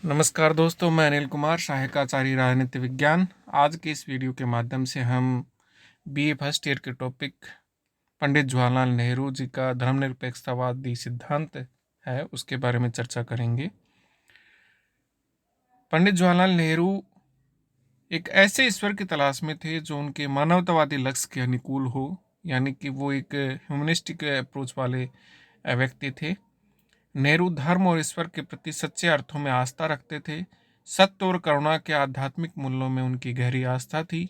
नमस्कार दोस्तों, मैं अनिल कुमार, सहायकाचार्य राजनीति विज्ञान। आज के इस वीडियो के माध्यम से हम बीए फर्स्ट ईयर के टॉपिक पंडित जवाहरलाल नेहरू जी का धर्मनिरपेक्षतावादी सिद्धांत है उसके बारे में चर्चा करेंगे। पंडित जवाहरलाल नेहरू एक ऐसे ईश्वर की तलाश में थे जो उनके मानवतावादी लक्ष्य के अनुकूल हो, यानी कि वो एक ह्यूमनिस्टिक अप्रोच वाले व्यक्ति थे। नेहरू धर्म और ईश्वर के प्रति सच्चे अर्थों में आस्था रखते थे। सत्य और करुणा के आध्यात्मिक मूल्यों में उनकी गहरी आस्था थी।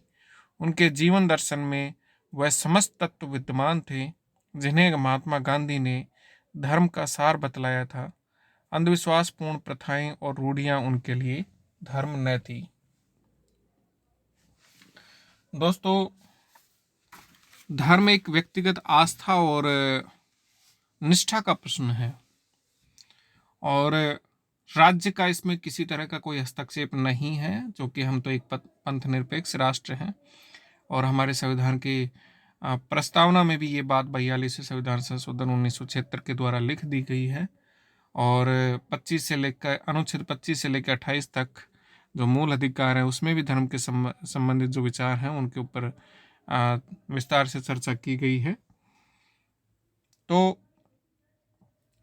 उनके जीवन दर्शन में वह समस्त तत्व विद्यमान थे जिन्हें महात्मा गांधी ने धर्म का सार बतलाया था। अंधविश्वासपूर्ण प्रथाएं और रूढ़ियां उनके लिए धर्म न थी। दोस्तों, धर्म एक व्यक्तिगत आस्था और निष्ठा का प्रश्न है और राज्य का इसमें किसी तरह का कोई हस्तक्षेप नहीं है, जो कि हम तो एक पंथ निरपेक्ष राष्ट्र हैं और हमारे संविधान की प्रस्तावना में भी ये बात 42 संविधान संशोधन 1976 के द्वारा लिख दी गई है। और 25 से लेकर अनुच्छेद 25 से लेकर 28 तक जो मूल अधिकार है उसमें भी धर्म के संबंधित जो विचार हैं उनके ऊपर विस्तार से चर्चा की गई है। तो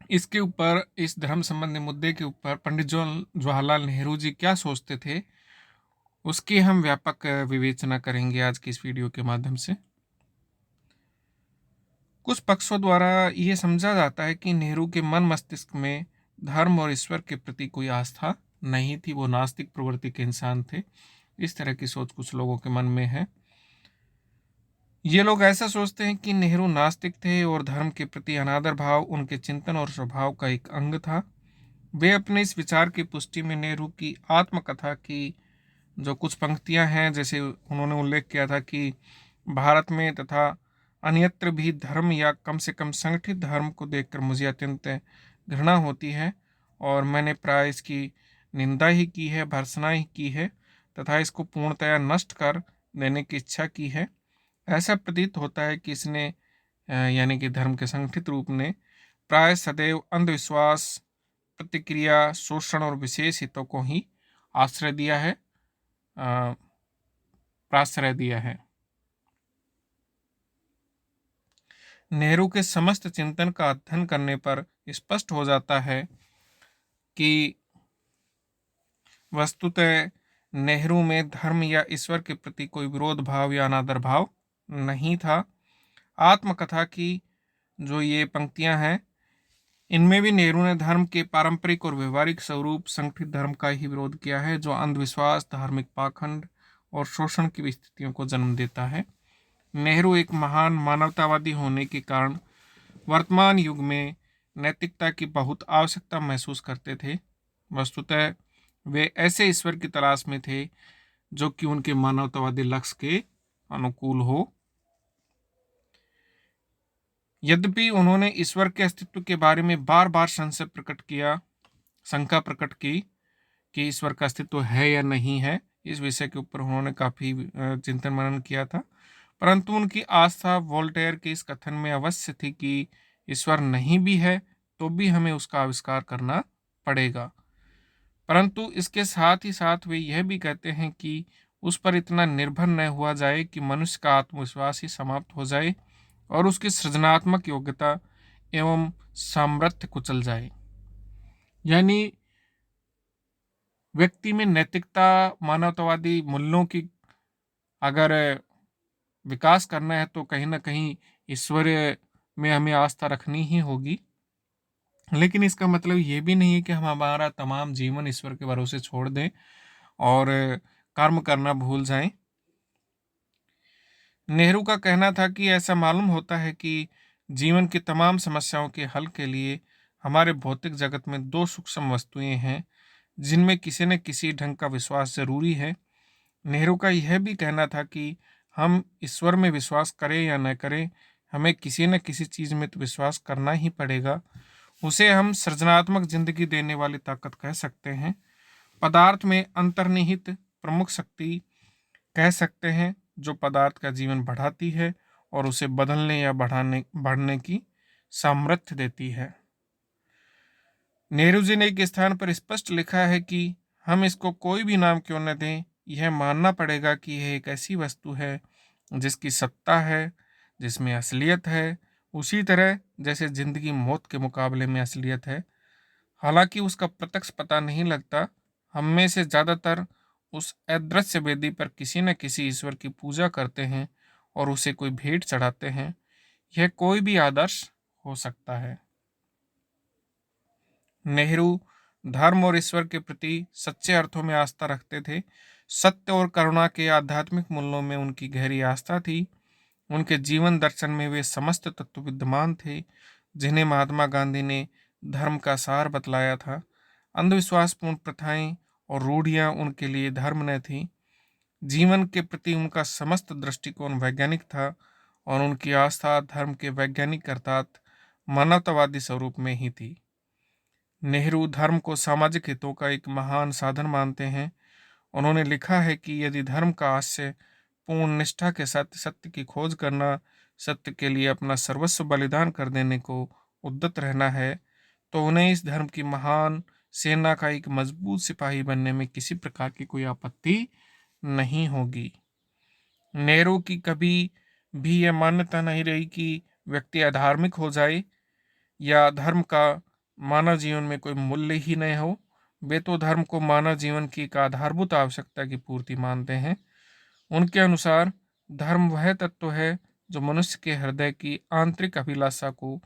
इसके ऊपर, इस धर्म संबंधी मुद्दे के ऊपर पंडित जवाहरलाल नेहरू जी क्या सोचते थे उसकी हम व्यापक विवेचना करेंगे आज की इस वीडियो के माध्यम से। कुछ पक्षों द्वारा यह समझा जाता है कि नेहरू के मन मस्तिष्क में धर्म और ईश्वर के प्रति कोई आस्था नहीं थी, वो नास्तिक प्रवृत्ति के इंसान थे। इस तरह की सोच कुछ लोगों के मन में है। ये लोग ऐसा सोचते हैं कि नेहरू नास्तिक थे और धर्म के प्रति अनादर भाव उनके चिंतन और स्वभाव का एक अंग था। वे अपने इस विचार की पुष्टि में नेहरू की आत्मकथा की जो कुछ पंक्तियां हैं, जैसे उन्होंने उल्लेख किया था कि भारत में तथा अन्यत्र भी धर्म या कम से कम संगठित धर्म को देखकर मुझे अत्यंत घृणा होती है और मैंने प्राय इसकी निंदा ही की है, भर्त्सना ही की है तथा इसको पूर्णतया नष्ट कर देने की इच्छा की है। ऐसा प्रतीत होता है कि इसने यानी कि धर्म के संगठित रूप ने प्राय सदैव अंधविश्वास, प्रतिक्रिया, शोषण और विशेष हितों को ही आश्रय दिया है, प्राश्रय दिया है। नेहरू के समस्त चिंतन का अध्ययन करने पर स्पष्ट हो जाता है कि वस्तुतः नेहरू में धर्म या ईश्वर के प्रति कोई विरोध भाव या अनादर भाव नहीं था। आत्मकथा की जो ये पंक्तियां हैं, इनमें भी नेहरू ने धर्म के पारंपरिक और व्यवहारिक स्वरूप संगठित धर्म का ही विरोध किया है, जो अंधविश्वास, धार्मिक पाखंड और शोषण की स्थितियों को जन्म देता है। नेहरू एक महान मानवतावादी होने के कारण वर्तमान युग में नैतिकता की बहुत आवश्यकता महसूस करते थे। वस्तुतः वे ऐसे ईश्वर की तलाश में थे जो कि उनके मानवतावादी लक्ष्य के अनुकूल हो। यद्यपि उन्होंने ईश्वर के अस्तित्व के बारे में बार बार शंका प्रकट की कि ईश्वर का अस्तित्व है या नहीं है, इस विषय के ऊपर उन्होंने काफी चिंतन मनन किया था, परंतु उनकी आस्था वोल्टेयर के इस कथन में अवश्य थी कि ईश्वर नहीं भी है तो भी हमें उसका आविष्कार करना पड़ेगा। परंतु इसके साथ ही साथ वे यह भी कहते हैं कि उस पर इतना निर्भर न हुआ जाए कि मनुष्य का आत्मविश्वास ही समाप्त हो जाए और उसकी सृजनात्मक योग्यता एवं सामर्थ्य कुचल जाए। यानी व्यक्ति में नैतिकता, मानवतावादी मूल्यों की अगर विकास करना है तो कहीं ना कहीं ईश्वर में हमें आस्था रखनी ही होगी। लेकिन इसका मतलब ये भी नहीं है कि हम हमारा तमाम जीवन ईश्वर के भरोसे छोड़ दें और कर्म करना भूल जाएं। नेहरू का कहना था कि ऐसा मालूम होता है कि जीवन की तमाम समस्याओं के हल के लिए हमारे भौतिक जगत में दो सूक्ष्म वस्तुएं हैं जिनमें किसी न किसी ढंग का विश्वास जरूरी है। नेहरू का यह भी कहना था कि हम ईश्वर में विश्वास करें या न करें, हमें किसी न किसी चीज़ में तो विश्वास करना ही पड़ेगा। उसे हम सृजनात्मक जिंदगी देने वाली ताकत कह सकते हैं, पदार्थ में अंतर्निहित प्रमुख शक्ति कह सकते हैं, जो पदार्थ का जीवन बढ़ाती है और उसे बदलने या बढ़ने की सामर्थ्य देती है। नेहरू जी ने एक स्थान पर स्पष्ट लिखा है कि हम इसको कोई भी नाम क्यों न दें, यह मानना पड़ेगा कि यह एक ऐसी वस्तु है जिसकी सत्ता है, जिसमें असलियत है, उसी तरह जैसे जिंदगी मौत के मुकाबले में असलियत है। हालांकि उसका प्रत्यक्ष पता नहीं लगता, हम में से ज़्यादातर उस अदृश्य वेदी पर किसी न किसी ईश्वर की पूजा करते हैं और उसे कोई भेंट चढ़ाते हैं। यह कोई भी आदर्श हो सकता है। नेहरू धर्म और ईश्वर के प्रति सच्चे अर्थों में आस्था रखते थे। सत्य और करुणा के आध्यात्मिक मूल्यों में उनकी गहरी आस्था थी। उनके जीवन दर्शन में वे समस्त तत्व विद्यमान थे जिन्हें महात्मा गांधी ने धर्म का सार बतलाया था। अंधविश्वासपूर्ण प्रथाएं और रूढ़ियां उनके लिए धर्म न थी। जीवन के प्रति उनका समस्त दृष्टिकोण वैज्ञानिक था और उनकी आस्था धर्म के वैज्ञानिक अर्थात मानवतावादी स्वरूप में ही थी। नेहरू धर्म को सामाजिक हितों का एक महान साधन मानते हैं। उन्होंने लिखा है कि यदि धर्म का आशय पूर्ण निष्ठा के साथ सत्य की खोज करना, सत्य के लिए अपना सर्वस्व बलिदान कर देने को उद्यत रहना है, तो उन्हें इस धर्म की महान सेना का एक मजबूत सिपाही बनने में किसी प्रकार की कोई आपत्ति नहीं होगी। नेहरू की कभी भी यह मान्यता नहीं रही कि व्यक्ति अधार्मिक हो जाए या धर्म का मानव जीवन में कोई मूल्य ही नहीं हो। वे तो धर्म को मानव जीवन की एक आधारभूत आवश्यकता की पूर्ति मानते हैं। उनके अनुसार धर्म वह तत्व है जो मनुष्य के हृदय की आंतरिक अभिलाषा को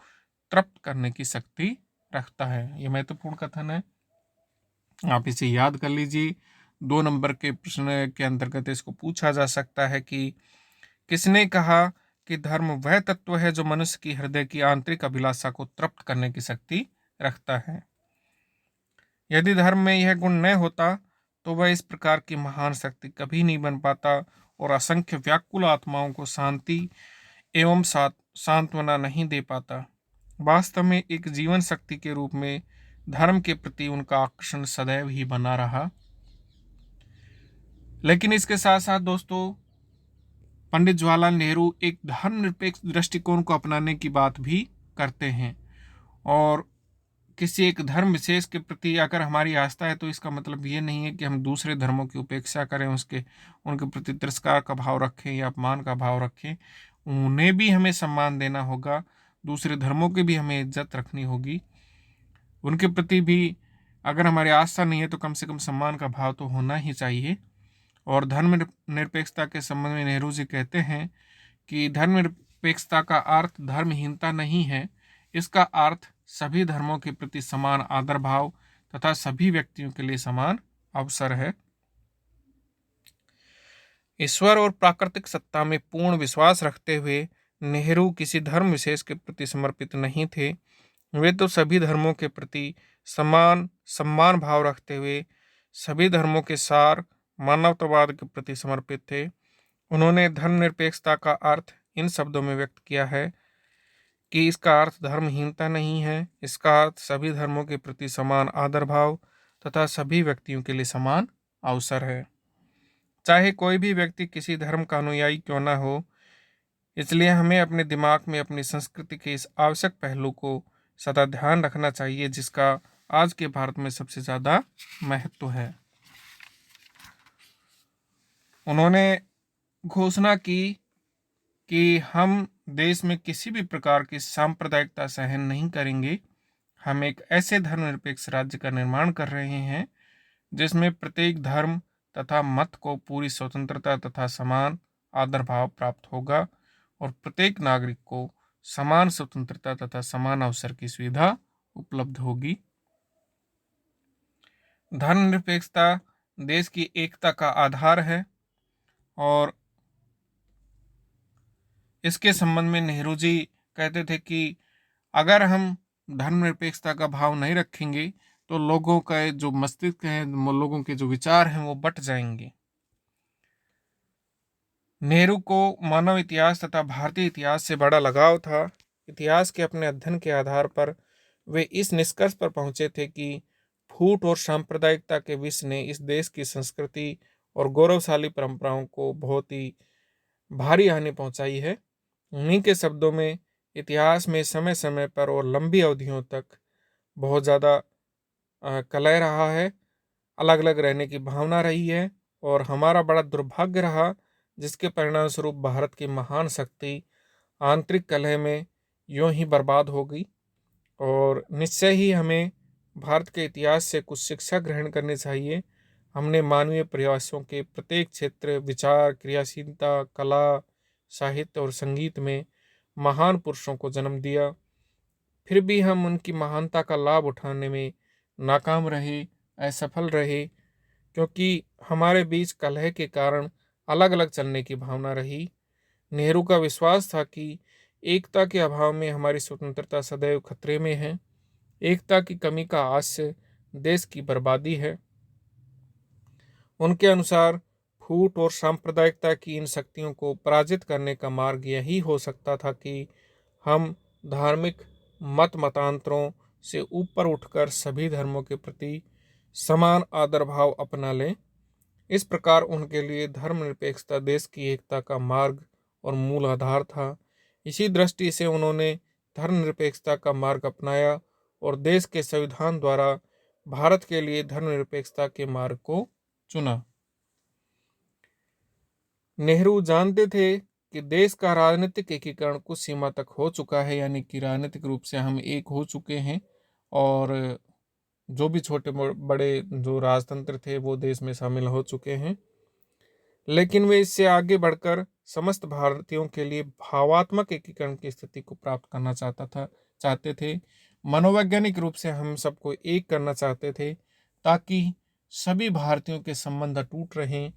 तृप्त करने की शक्ति रखता है। यह महत्वपूर्ण कथन है, आप इसे याद कर लीजिए। 2 नंबर के प्रश्न के अंतर्गत इसको पूछा जा सकता है कि किसने कहा कि धर्म वह तत्व है जो मनुष्य की हृदय की आंतरिक अभिलाषा को तृप्त करने की शक्ति रखता है। यदि धर्म में यह गुण न होता तो वह इस प्रकार की महान शक्ति कभी नहीं बन पाता और असंख्य व्याकुल आत्माओं को शांति एवं सांत्वना नहीं दे पाता। वास्तव में एक जीवन शक्ति के रूप में धर्म के प्रति उनका आकर्षण सदैव ही बना रहा। लेकिन इसके साथ साथ दोस्तों, पंडित जवाहरलाल नेहरू एक धर्मनिरपेक्ष दृष्टिकोण को अपनाने की बात भी करते हैं और किसी एक धर्म विशेष के प्रति अगर हमारी आस्था है तो इसका मतलब ये नहीं है कि हम दूसरे धर्मों की उपेक्षा करें, उनके प्रति तिरस्कार का भाव रखें या अपमान का भाव रखें। उन्हें भी हमें सम्मान देना होगा, दूसरे धर्मों की भी हमें इज्जत रखनी होगी। उनके प्रति भी अगर हमारी आस्था नहीं है तो कम से कम सम्मान का भाव तो होना ही चाहिए। और धर्म निरपेक्षता के संबंध में नेहरू जी कहते हैं कि धर्म निरपेक्षता का अर्थ धर्महीनता नहीं है, इसका अर्थ सभी धर्मों के प्रति समान आदर भाव तथा सभी व्यक्तियों के लिए समान अवसर है। ईश्वर और प्राकृतिक सत्ता में पूर्ण विश्वास रखते हुए नेहरू किसी धर्म विशेष के प्रति समर्पित नहीं थे। वे तो सभी धर्मों के प्रति समान सम्मान भाव रखते हुए सभी धर्मों के सार मानवतावाद के प्रति समर्पित थे। उन्होंने धर्मनिरपेक्षता का अर्थ इन शब्दों में व्यक्त किया है कि इसका अर्थ धर्महीनता नहीं है, इसका अर्थ सभी धर्मों के प्रति समान आदर भाव तथा सभी व्यक्तियों के लिए समान अवसर है, चाहे कोई भी व्यक्ति किसी धर्म का अनुयायी क्यों न हो। इसलिए हमें अपने दिमाग में अपनी संस्कृति के इस आवश्यक पहलू को सदा ध्यान रखना चाहिए जिसका आज के भारत में सबसे ज़्यादा महत्व है। उन्होंने घोषणा की कि हम देश में किसी भी प्रकार की सांप्रदायिकता सहन नहीं करेंगे। हम एक ऐसे धर्मनिरपेक्ष राज्य का निर्माण कर रहे हैं जिसमें प्रत्येक धर्म तथा मत को पूरी स्वतंत्रता तथा समान आदर भाव प्राप्त होगा और प्रत्येक नागरिक को समान स्वतंत्रता तथा समान अवसर की सुविधा उपलब्ध होगी। धर्मनिरपेक्षता देश की एकता का आधार है और इसके संबंध में नेहरू जी कहते थे कि अगर हम धर्मनिरपेक्षता का भाव नहीं रखेंगे तो लोगों का जो मस्तिष्क है, लोगों के जो विचार हैं वो बट जाएंगे। नेहरू को मानव इतिहास तथा भारतीय इतिहास से बड़ा लगाव था। इतिहास के अपने अध्ययन के आधार पर वे इस निष्कर्ष पर पहुंचे थे कि फूट और सांप्रदायिकता के विष ने इस देश की संस्कृति और गौरवशाली परंपराओं को बहुत ही भारी हानि पहुंचाई है। उन्हीं के शब्दों में इतिहास में समय समय पर और लंबी अवधियों तक बहुत ज़्यादा कलह रहा है, अलग अलग रहने की भावना रही है, और हमारा बड़ा दुर्भाग्य रहा, जिसके परिणाम स्वरूप भारत की महान शक्ति आंतरिक कलह में यूं ही बर्बाद हो गई। और निश्चय ही हमें भारत के इतिहास से कुछ शिक्षा ग्रहण करनी चाहिए। हमने मानवीय प्रयासों के प्रत्येक क्षेत्र, विचार, क्रियाशीलता, कला, साहित्य और संगीत में महान पुरुषों को जन्म दिया, फिर भी हम उनकी महानता का लाभ उठाने में नाकाम रहे, असफल रहे, क्योंकि हमारे बीच कलह के कारण अलग अलग चलने की भावना रही। नेहरू का विश्वास था कि एकता के अभाव में हमारी स्वतंत्रता सदैव खतरे में है। एकता की कमी का हास्य देश की बर्बादी है। उनके अनुसार फूट और सांप्रदायिकता की इन शक्तियों को पराजित करने का मार्ग यही हो सकता था कि हम धार्मिक मत मतांतरों से ऊपर उठकर सभी धर्मों के प्रति समान आदर भाव अपना लें। इस प्रकार उनके लिए धर्मनिरपेक्षता देश की एकता का मार्ग और मूल आधार था। इसी दृष्टि से उन्होंने धर्मनिरपेक्षता का मार्ग अपनाया और देश के संविधान द्वारा भारत के लिए धर्मनिरपेक्षता के मार्ग को चुना। नेहरू जानते थे कि देश का राजनीतिक एकीकरण कुछ सीमा तक हो चुका है, यानी कि राजनीतिक रूप से हम एक हो चुके हैं, और जो भी छोटे बड़े जो राजतंत्र थे वो देश में शामिल हो चुके हैं। लेकिन वे इससे आगे बढ़कर समस्त भारतीयों के लिए भावात्मक एकीकरण की स्थिति को प्राप्त करना चाहते थे। मनोवैज्ञानिक रूप से हम सबको एक करना चाहते थे, ताकि सभी भारतीयों के संबंध टूट रहें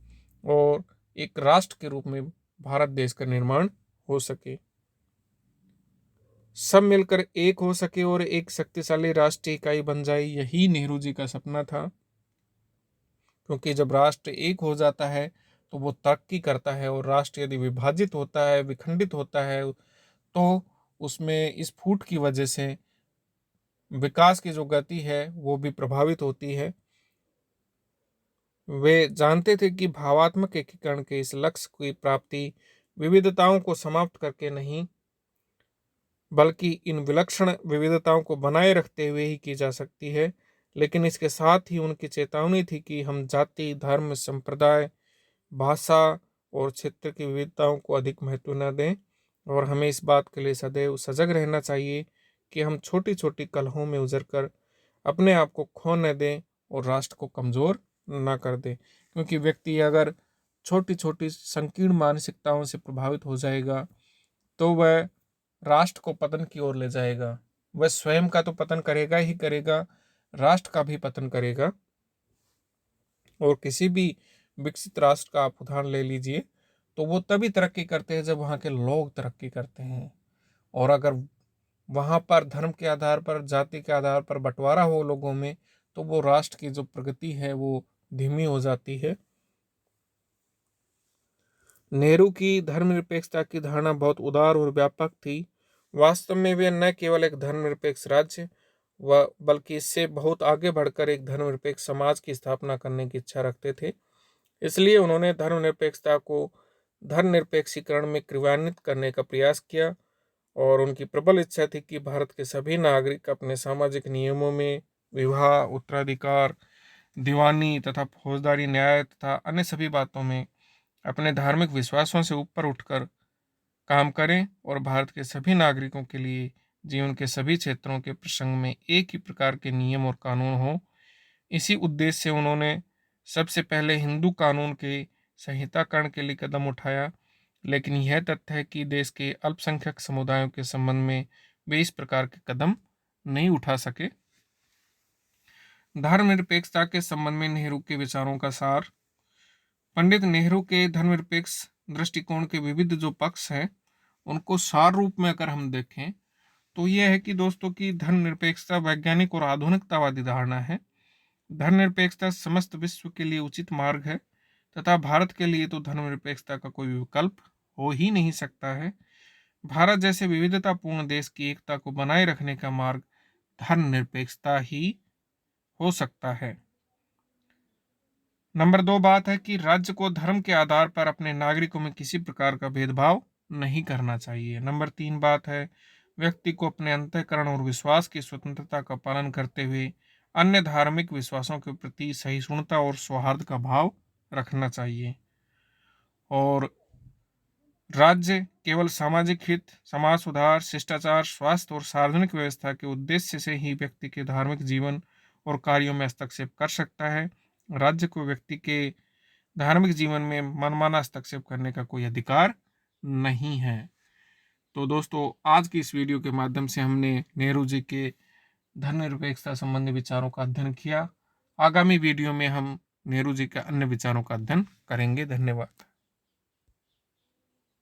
और एक राष्ट्र के रूप में भारत देश का निर्माण हो सके, सब मिलकर एक हो सके और एक शक्तिशाली राष्ट्रीय इकाई बन जाए। यही नेहरू जी का सपना था, क्योंकि जब राष्ट्र एक हो जाता है तो वो तरक्की करता है, और राष्ट्र यदि विभाजित होता है, विखंडित होता है, तो उसमें इस फूट की वजह से विकास की जो गति है वो भी प्रभावित होती है। वे जानते थे कि भावात्मक एकीकरण के इस लक्ष्य की प्राप्ति विविधताओं को समाप्त करके नहीं, बल्कि इन विलक्षण विविधताओं को बनाए रखते हुए ही की जा सकती है। लेकिन इसके साथ ही उनकी चेतावनी थी कि हम जाति, धर्म, संप्रदाय, भाषा और क्षेत्र की विविधताओं को अधिक महत्व न दें, और हमें इस बात के लिए सदैव सजग रहना चाहिए कि हम छोटी छोटी कलहों में उजरकर अपने आप को खो न दें और राष्ट्र को कमज़ोर न कर दें। क्योंकि व्यक्ति अगर छोटी छोटी संकीर्ण मानसिकताओं से प्रभावित हो जाएगा तो वह राष्ट्र को पतन की ओर ले जाएगा। वह स्वयं का तो पतन करेगा ही करेगा, राष्ट्र का भी पतन करेगा। और किसी भी विकसित राष्ट्र का आप उदाहरण ले लीजिए, तो वो तभी तरक्की करते हैं जब वहाँ के लोग तरक्की करते हैं। और अगर वहाँ पर धर्म के आधार पर, जाति के आधार पर बंटवारा हो लोगों में, तो वो राष्ट्र की जो प्रगति है वो धीमी हो जाती है। नेहरू की धर्मनिरपेक्षता की धारणा बहुत उदार और व्यापक थी। वास्तव में वे न केवल एक धर्मनिरपेक्ष राज्य व बल्कि इससे बहुत आगे बढ़कर एक धर्मनिरपेक्ष समाज की स्थापना करने की इच्छा रखते थे। इसलिए उन्होंने धर्मनिरपेक्षता को धर्मनिरपेक्षीकरण में क्रियान्वित करने का प्रयास किया, और उनकी प्रबल इच्छा थी कि भारत के सभी नागरिक अपने सामाजिक नियमों में विवाह, उत्तराधिकार, दीवानी तथा फौजदारी न्याय तथा अन्य सभी बातों में अपने धार्मिक विश्वासों से ऊपर उठकर काम करें, और भारत के सभी नागरिकों के लिए जीवन के सभी क्षेत्रों के प्रसंग में एक ही प्रकार के नियम और कानून हो। इसी उद्देश्य से उन्होंने सबसे पहले हिंदू कानून के संहिताकरण के लिए कदम उठाया। लेकिन यह तथ्य है कि देश के अल्पसंख्यक समुदायों के संबंध में वे इस प्रकार के कदम नहीं उठा सके। धर्मनिरपेक्षता के संबंध में नेहरू के विचारों का सार। पंडित नेहरू के धर्मनिरपेक्ष दृष्टिकोण के विविध जो पक्ष हैं उनको सार रूप में अगर हम देखें तो यह है कि दोस्तों की धर्मनिरपेक्षता वैज्ञानिक और आधुनिकतावादी धारणा है। धर्मनिरपेक्षता समस्त विश्व के लिए उचित मार्ग है, तथा भारत के लिए तो धर्मनिरपेक्षता का कोई विकल्प हो ही नहीं सकता है। भारत जैसे विविधतापूर्ण देश की एकता को बनाए रखने का मार्ग धर्मनिरपेक्षता ही हो सकता है। नंबर 2 बात है कि राज्य को धर्म के आधार पर अपने नागरिकों में किसी प्रकार का भेदभाव नहीं करना चाहिए। नंबर 3 बात है व्यक्ति को अपने अंतःकरण और विश्वास की स्वतंत्रता का पालन करते हुए अन्य धार्मिक विश्वासों के प्रति सहिष्णुता और सौहार्द का भाव रखना चाहिए। और राज्य केवल सामाजिक हित, समाज सुधार, शिष्टाचार, स्वास्थ्य और सार्वजनिक व्यवस्था के उद्देश्य से ही व्यक्ति के धार्मिक जीवन और कार्यों में हस्तक्षेप कर सकता है। राज्य को व्यक्ति के धार्मिक जीवन में मनमाना हस्तक्षेप करने का कोई अधिकार नहीं है। तो दोस्तों, आज की इस वीडियो के माध्यम से हमने नेहरू जी के धर्मनिरपेक्षता संबंधी विचारों का अध्ययन किया। आगामी वीडियो में हम नेहरू जी के अन्य विचारों का अध्ययन करेंगे। धन्यवाद।